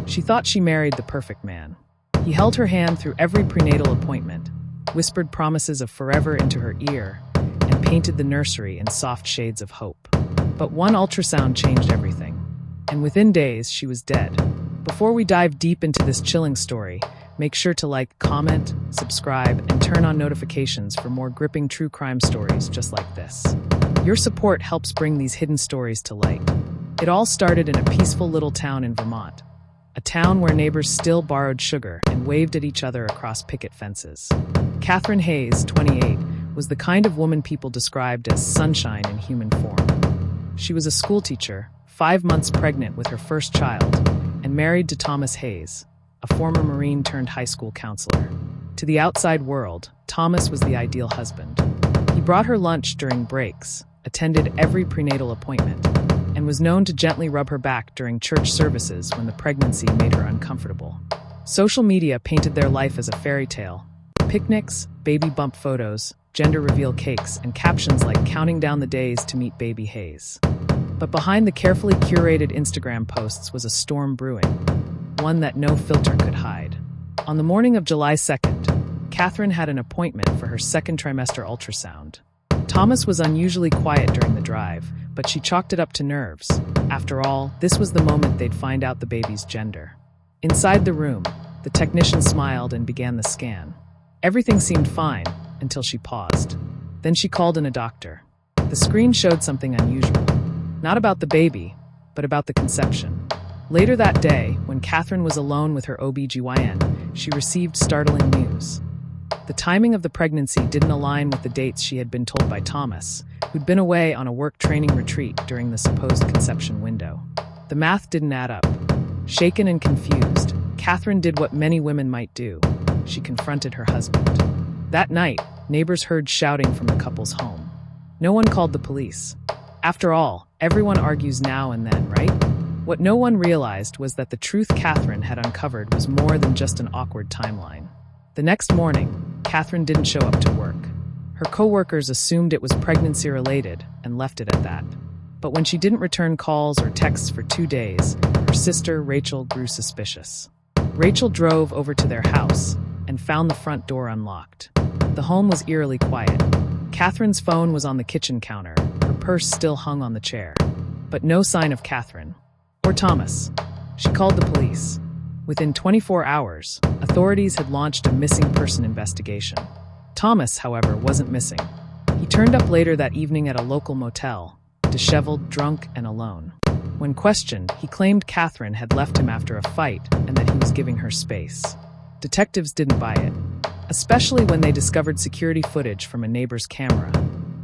She thought she married the perfect man. He held her hand through every prenatal appointment, whispered promises of forever into her ear, and painted the nursery in soft shades of hope. But one ultrasound changed everything, and within days she was dead. Before we dive deep into this chilling story, make sure to like, comment, subscribe, and turn on notifications for more gripping true crime stories just like this. Your support helps bring these hidden stories to light. It all started in a peaceful little town in Vermont, a town where neighbors still borrowed sugar and waved at each other across picket fences. Catherine Hayes, 28, was the kind of woman people described as sunshine in human form. She was a schoolteacher, 5 months pregnant with her first child, and married to Thomas Hayes, a former Marine turned high school counselor. To the outside world, Thomas was the ideal husband. He brought her lunch during breaks, attended every prenatal appointment, and was known to gently rub her back during church services when the pregnancy made her uncomfortable. Social media painted their life as a fairy tale. Picnics, baby bump photos, gender reveal cakes, and captions like counting down the days to meet baby Hayes. But behind the carefully curated Instagram posts was a storm brewing, one that no filter could hide. On the morning of July 2nd, Catherine had an appointment for her second trimester ultrasound. Thomas was unusually quiet during the drive, but she chalked it up to nerves. After all, this was the moment they'd find out the baby's gender. Inside the room, the technician smiled and began the scan. Everything seemed fine until she paused. Then she called in a doctor. The screen showed something unusual. Not about the baby, but about the conception. Later that day, when Catherine was alone with her OB/GYN, she received startling news. The timing of the pregnancy didn't align with the dates she had been told by Thomas, who'd been away on a work training retreat during the supposed conception window. The math didn't add up. Shaken and confused, Catherine did what many women might do. She confronted her husband. That night, neighbors heard shouting from the couple's home. No one called the police. After all, everyone argues now and then, right? What no one realized was that the truth Catherine had uncovered was more than just an awkward timeline. The next morning, Catherine didn't show up to work. Her coworkers assumed it was pregnancy-related and left it at that. But when she didn't return calls or texts for 2 days, her sister, Rachel, grew suspicious. Rachel drove over to their house and found the front door unlocked. The home was eerily quiet. Catherine's phone was on the kitchen counter, her purse still hung on the chair. But no sign of Catherine. Or Thomas. She called the police. Within 24 hours, authorities had launched a missing person investigation. Thomas, however, wasn't missing. He turned up later that evening at a local motel, disheveled, drunk, and alone. When questioned, he claimed Catherine had left him after a fight and that he was giving her space. Detectives didn't buy it, especially when they discovered security footage from a neighbor's camera,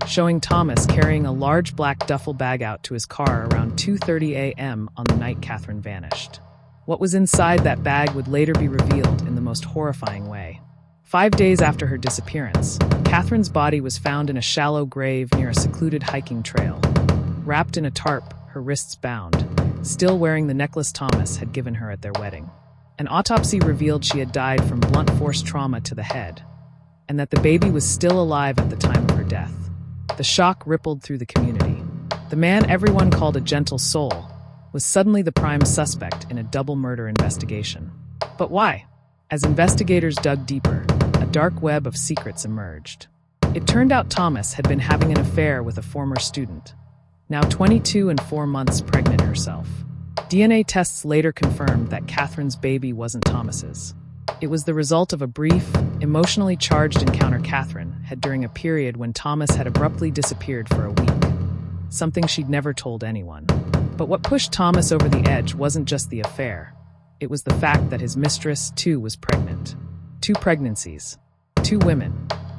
showing Thomas carrying a large black duffel bag out to his car around 2:30 a.m. on the night Catherine vanished. What was inside that bag would later be revealed in the most horrifying way. 5 days after her disappearance, Catherine's body was found in a shallow grave near a secluded hiking trail. Wrapped in a tarp, her wrists bound, still wearing the necklace Thomas had given her at their wedding. An autopsy revealed she had died from blunt force trauma to the head, and that the baby was still alive at the time of her death. The shock rippled through the community. The man everyone called a gentle soul was suddenly the prime suspect in a double murder investigation. But why? As investigators dug deeper, a dark web of secrets emerged. It turned out Thomas had been having an affair with a former student, now 22 and 4 months pregnant herself. DNA tests later confirmed that Catherine's baby wasn't Thomas's. It was the result of a brief, emotionally charged encounter Catherine had during a period when Thomas had abruptly disappeared for a week, something she'd never told anyone. But what pushed Thomas over the edge wasn't just the affair. It was the fact that his mistress, too, was pregnant. 2 pregnancies. 2 women.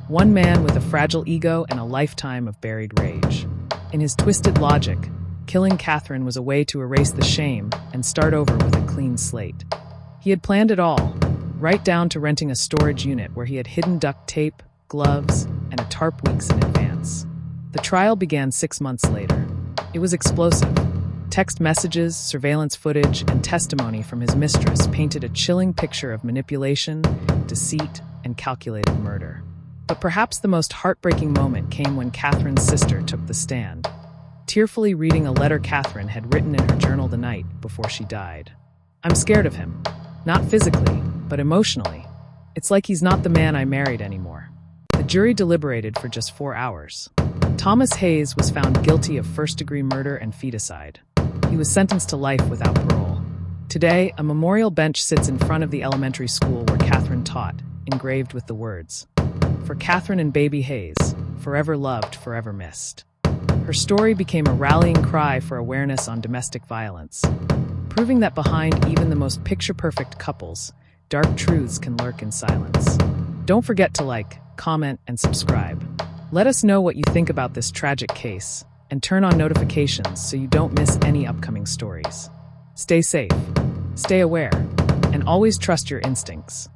One man with a fragile ego and a lifetime of buried rage. In his twisted logic, killing Catherine was a way to erase the shame and start over with a clean slate. He had planned it all, right down to renting a storage unit where he had hidden duct tape, gloves, and a tarp weeks in advance. The trial began 6 months later. It was explosive. Text messages, surveillance footage, and testimony from his mistress painted a chilling picture of manipulation, deceit, and calculated murder. But perhaps the most heartbreaking moment came when Catherine's sister took the stand, tearfully reading a letter Catherine had written in her journal the night before she died. I'm scared of him. Not physically, but emotionally. It's like he's not the man I married anymore. The jury deliberated for just 4 hours. Thomas Hayes was found guilty of first-degree murder and feticide. He was sentenced to life without parole. Today, a memorial bench sits in front of the elementary school where Catherine taught, engraved with the words, "For Catherine and baby Hayes, forever loved, forever missed." Her story became a rallying cry for awareness on domestic violence, proving that behind even the most picture-perfect couples, dark truths can lurk in silence. Don't forget to like, comment, and subscribe. Let us know what you think about this tragic case, and turn on notifications so you don't miss any upcoming stories. Stay safe, stay aware, and always trust your instincts.